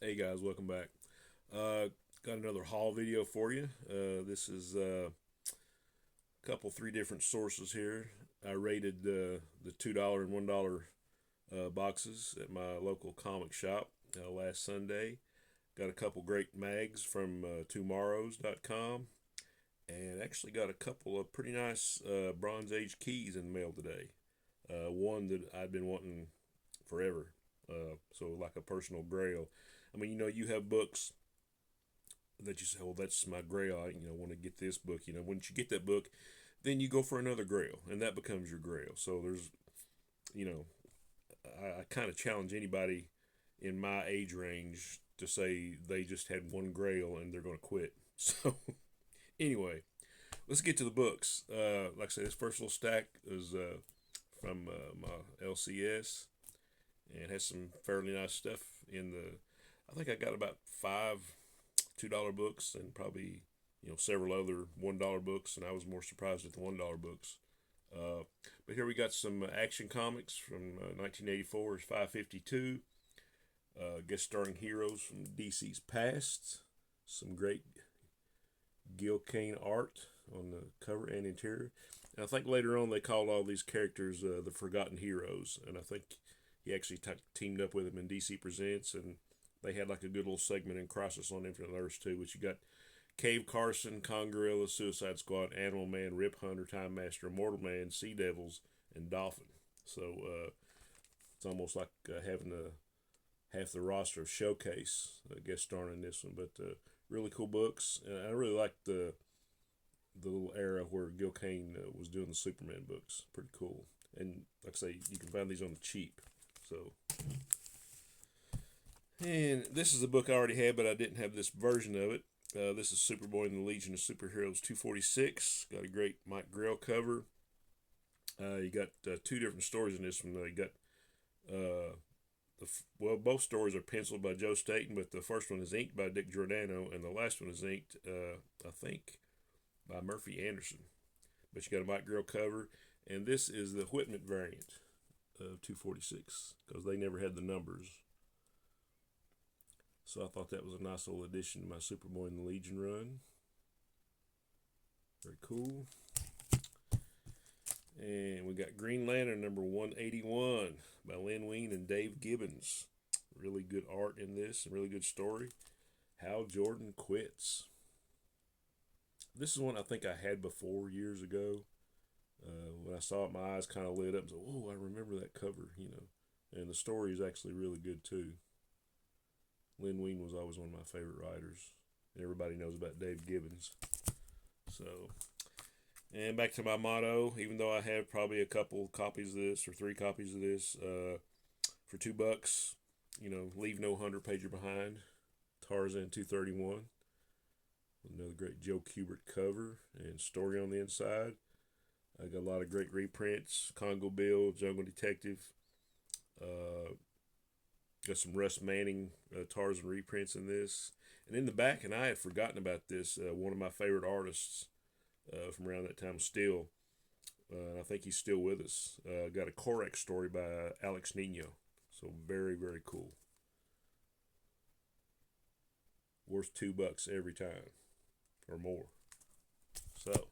Hey guys, welcome back. Got another haul video for you. This is a couple, three different sources here. I rated the $2 and $1 boxes at my local comic shop last Sunday. Got a couple great mags from tomorrows.com and actually got a couple of pretty nice Bronze Age keys in the mail today. One that I've been wanting forever. So like a personal grail. I mean, you have books that you say, well, that's my grail. I want to get this book. Once you get that book, then you go for another grail, and that becomes your grail. So there's, you know, I kind of challenge anybody in my age range to say they just had one grail and they're going to quit. So anyway, let's get to the books. Like I said, this first little stack is from my LCS, and it has some fairly nice stuff in the. I think I got about five $2 books and probably several other $1 books, and I was more surprised at the $1 books. But here we got some Action Comics from 1984 is 552. Guest starring heroes from DC's past. Some great Gil Kane art on the cover and interior. And I think later on they called all these characters the Forgotten Heroes, and I think he actually teamed up with them in DC Presents, and they had like a good little segment in Crisis on Infinite Earths too, which you got Cave Carson, Gorilla, Suicide Squad, Animal Man, Rip Hunter, Time Master, Immortal Man, Sea Devils, and Dolphin. So it's almost like having half the roster of Showcase guest starring in this one. But really cool books. And I really like the little era where Gil Kane was doing the Superman books. Pretty cool. And like I say, you can find these on the cheap. So, and this is a book I already had, but I didn't have this version of it. This is Superboy and the Legion of Superheroes 246. Got a great Mike Grell cover. You got two different stories in this one. You got both stories are penciled by Joe Staton, but the first one is inked by Dick Giordano, and the last one is inked, I think, by Murphy Anderson. But you got a Mike Grell cover, and this is the Whitman variant of 246 because they never had the numbers. So I thought that was a nice little addition to my Superboy and the Legion run. Very cool. And we got Green Lantern number 181 by Len Wein and Dave Gibbons. Really good art in this, and really good story. Hal Jordan Quits. This is one I think I had before years ago. When I saw it, my eyes kind of lit up and said, "Oh, I remember that cover." And the story is actually really good too. Len Wein was always one of my favorite writers. And everybody knows about Dave Gibbons. So, and back to my motto, even though I have probably a couple copies of this or three copies of this, for $2, leave no 100-pager behind. Tarzan 231. Another great Joe Kubert cover and story on the inside. I got a lot of great reprints. Congo Bill, Jungle Detective. Got some Russ Manning Tarzan reprints in this. And in the back, and I had forgotten about this, one of my favorite artists from around that time still. I think he's still with us. Got a Korak story by Alex Nino. So very, very cool. Worth $2 every time or more. So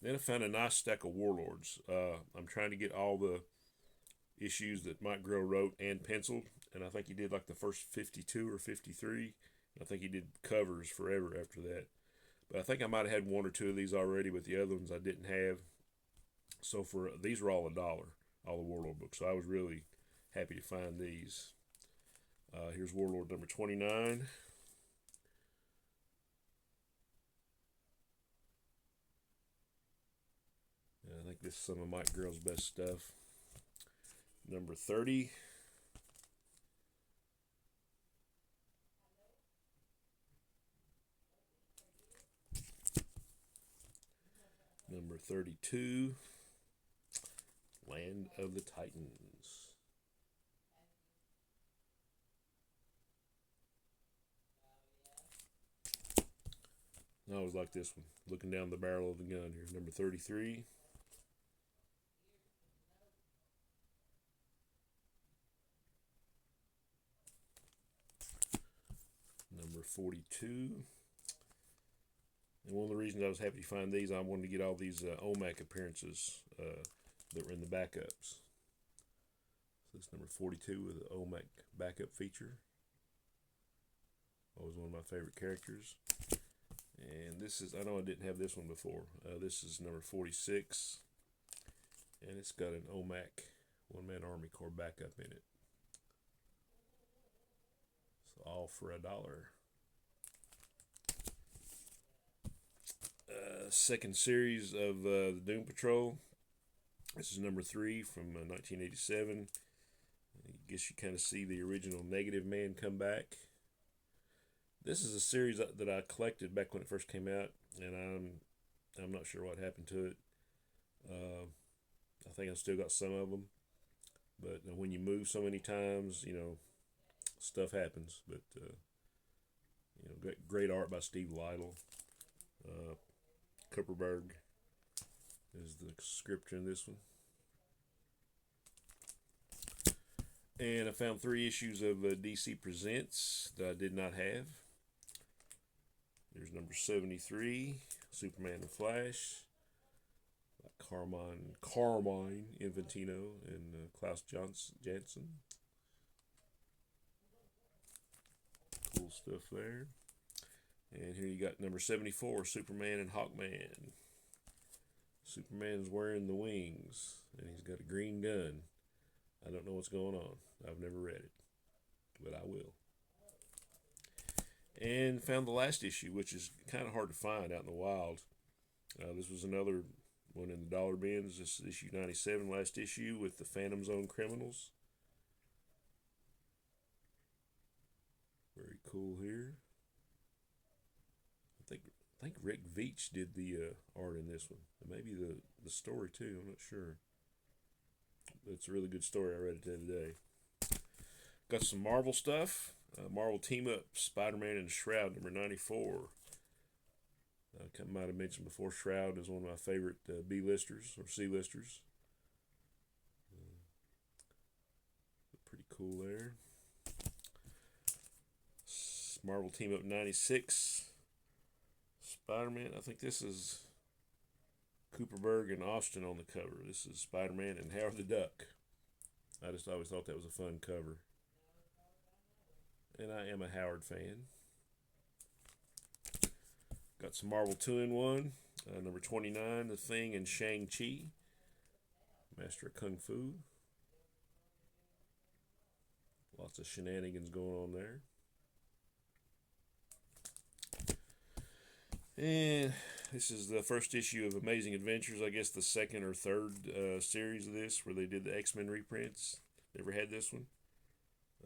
then I found a nice stack of Warlords. I'm trying to get all the issues that Mike Grell wrote and penciled, and I think he did like the first 52 or 53. I think he did covers forever after that. But I think I might have had one or two of these already, but the other ones I didn't have. So for these were all $1, all the Warlord books. So I was really happy to find these. Here's Warlord number 29. I think this is some of Mike Grell's best stuff. Number 30. Number 32. Land of the Titans. I always like this one. Looking down the barrel of the gun here. Number 33. number 42. And one of the reasons I was happy to find these, I wanted to get all these OMAC appearances that were in the backups. So this number 42 with the OMAC backup feature. Always one of my favorite characters. And this is, I know I didn't have this one before. This is number 46. And it's got an OMAC one-man Army Corps backup in it. So all for $1. Second series of the Doom Patrol. This is number 3 from 1987. I guess you kind of see the original Negative Man come back. This is a series that I collected back when it first came out, and I'm not sure what happened to it. I think I still got some of them, but when you move so many times, stuff happens. But great art by Steve Lytle. Kupperberg is the scripture in this one. And I found 3 issues of DC Presents that I did not have. There's number 73, Superman and Flash, Carmine Infantino and Klaus Janson. Cool stuff there. And here you got number 74, Superman and Hawkman. Superman's wearing the wings, and he's got a green gun. I don't know what's going on. I've never read it, but I will. And found the last issue, which is kind of hard to find out in the wild. This was another one in the dollar bins. This is issue 97, last issue, with the Phantom Zone Criminals. Very cool here. I think Rick Veitch did the art in this one. And maybe the story too, I'm not sure. It's a really good story. I read it the other day. Got some Marvel stuff. Marvel Team Up, Spider-Man and Shroud, number 94. I might have mentioned before, Shroud is one of my favorite B-listers or C-listers. Pretty cool there. Marvel Team Up 96. Spider-Man. I think this is Kupperberg and Austin on the cover. This is Spider-Man and Howard the Duck. I just always thought that was a fun cover. And I am a Howard fan. Got some Marvel 2-in-1. Number 29, The Thing and Shang-Chi. Master of Kung Fu. Lots of shenanigans going on there. And this is the first issue of Amazing Adventures. I guess the second or third series of this, where they did the X-Men reprints. Never had this one.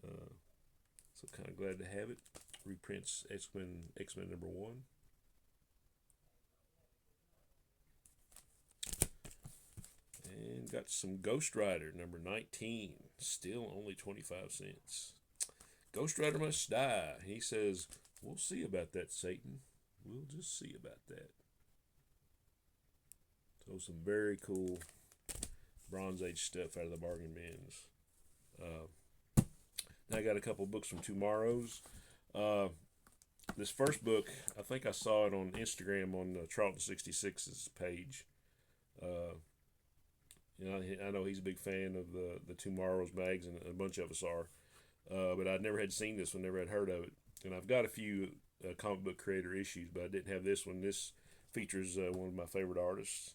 So kind of glad to have it. Reprints X-Men number 1. And got some Ghost Rider number 19. Still only 25 cents. Ghost Rider must die. He says, we'll see about that, Satan. We'll just see about that. So some very cool Bronze Age stuff out of the bargain bins. Now I got a couple books from Tomorrow's. This first book, I think I saw it on Instagram on Charlton66's page. I know he's a big fan of the Tomorrow's mags, and a bunch of us are. But I'd never had seen this one, never had heard of it. And I've got a few comic book creator issues, but I didn't have this one. This features one of my favorite artists.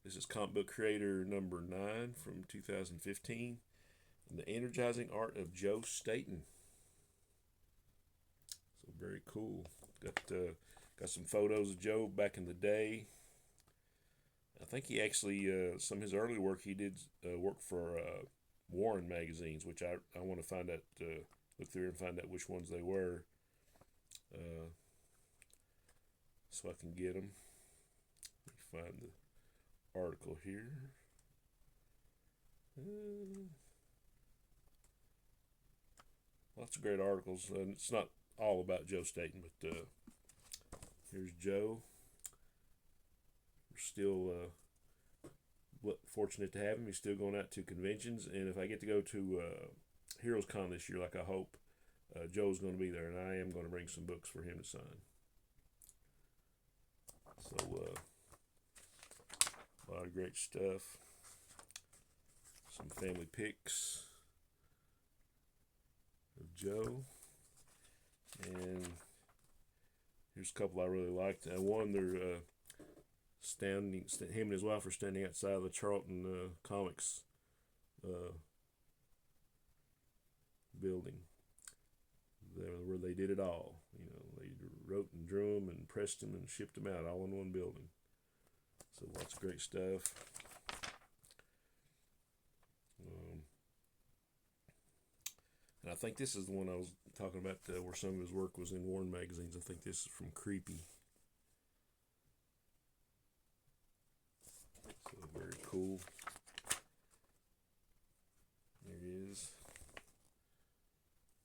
This is Comic Book Creator number 9 from 2015. And The Energizing Art of Joe Staton. So very cool. Got some photos of Joe back in the day. I think he actually, some of his early work, he did work for Warren magazines, which I want to find out, look through and find out which ones they were, so I can get them. Let me find the article here. Lots of great articles, and it's not all about Joe Staton, but here's Joe. We're still fortunate to have him. He's still going out to conventions, and if I get to go to Heroes Con this year, like I hope, Joe's going to be there, and I am going to bring some books for him to sign. So, a lot of great stuff. Some family pics of Joe. And here's a couple I really liked. One, they're him and his wife are standing outside of the Charlton Comics building, where they did it all. They wrote and drew them and pressed them and shipped them out all in one building. So lots of great stuff. And I think this is the one I was talking about where some of his work was in Warren magazines. I think this is from Creepy. So very cool. There he is.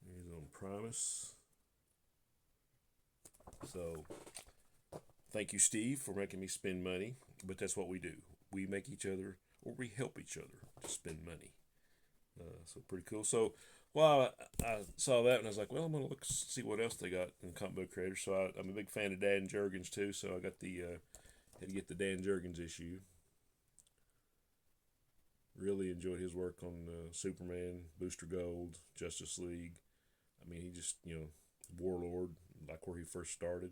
He's on Primus. So thank you, Steve, for making me spend money. But that's what we do. We make each other, or we help each other to spend money. So pretty cool. So I saw that and I was like, well, I'm gonna look see what else they got in comic book creators. So I'm a big fan of Dan Jurgens too. So I got had to get the Dan Jurgens issue. Really enjoyed his work on Superman, Booster Gold, Justice League. I mean, he just Warlord, like where he first started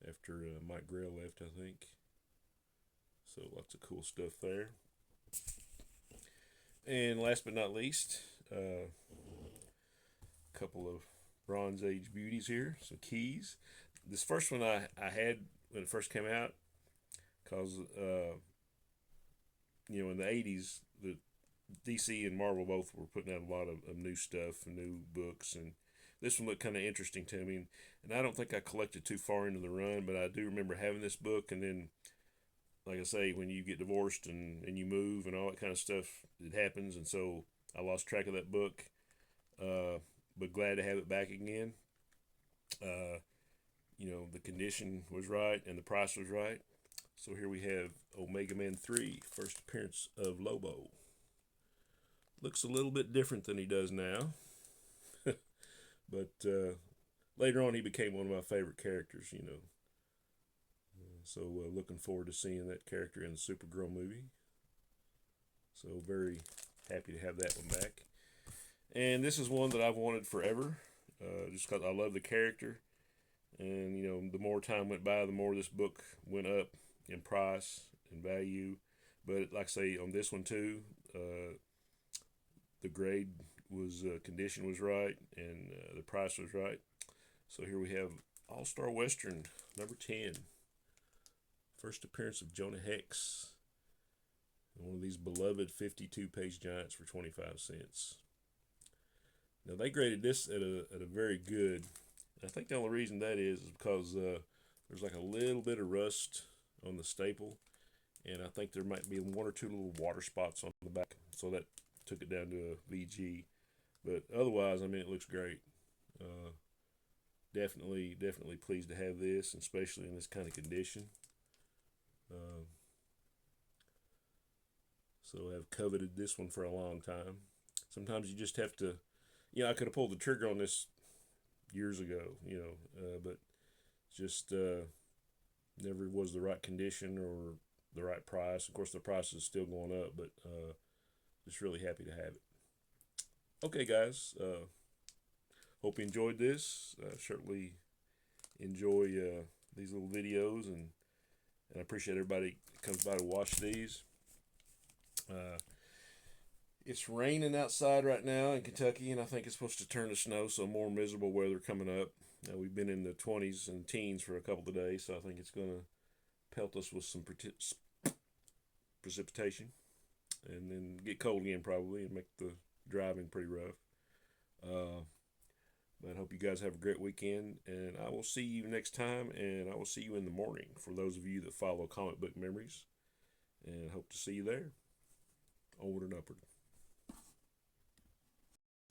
after Mike Grell left, I think. So lots of cool stuff there. And last but not least, a couple of Bronze Age beauties here, some keys. This first one I had when it first came out, because in the 80s, the DC and Marvel both were putting out a lot of new stuff and new books, and this one looked kind of interesting to me. And I don't think I collected too far into the run, but I do remember having this book, and then, like I say, when you get divorced and you move and all that kind of stuff, it happens, and so I lost track of that book, but glad to have it back again. The condition was right and the price was right. So here we have Omega Man 3, first appearance of Lobo. Looks a little bit different than he does now. But later on he became one of my favorite characters, So looking forward to seeing that character in the Supergirl movie. So very happy to have that one back. And this is one that I've wanted forever, just because I love the character. And, the more time went by, the more this book went up in price and value. But like I say, on this one too, the grade was, condition was right, and the price was right. So here we have All-Star Western, number 10. First appearance of Jonah Hex. One of these beloved 52-page giants for 25 cents. Now, they graded this at a very good. I think the only reason that is because there's like a little bit of rust on the staple, and I think there might be one or two little water spots on the back, so that took it down to a VG. But otherwise, I mean, it looks great. Definitely pleased to have this, especially in this kind of condition. So I've coveted this one for a long time. Sometimes you just have to, I could have pulled the trigger on this years ago, but just never was the right condition or the right price. Of course, the price is still going up, but just really happy to have it. Okay, guys. Hope you enjoyed this. Certainly enjoy these little videos, and I appreciate everybody that comes by to watch these. It's raining outside right now in Kentucky, and I think it's supposed to turn to snow, so more miserable weather coming up. We've been in the 20s and teens for a couple of days, so I think it's going to pelt us with some precipitation, and then get cold again probably, and make the driving pretty rough. But I hope you guys have a great weekend, and I will see you next time, and I will see you in the morning for those of you that follow Comic Book Memories, and hope to see you there. Onward and upward.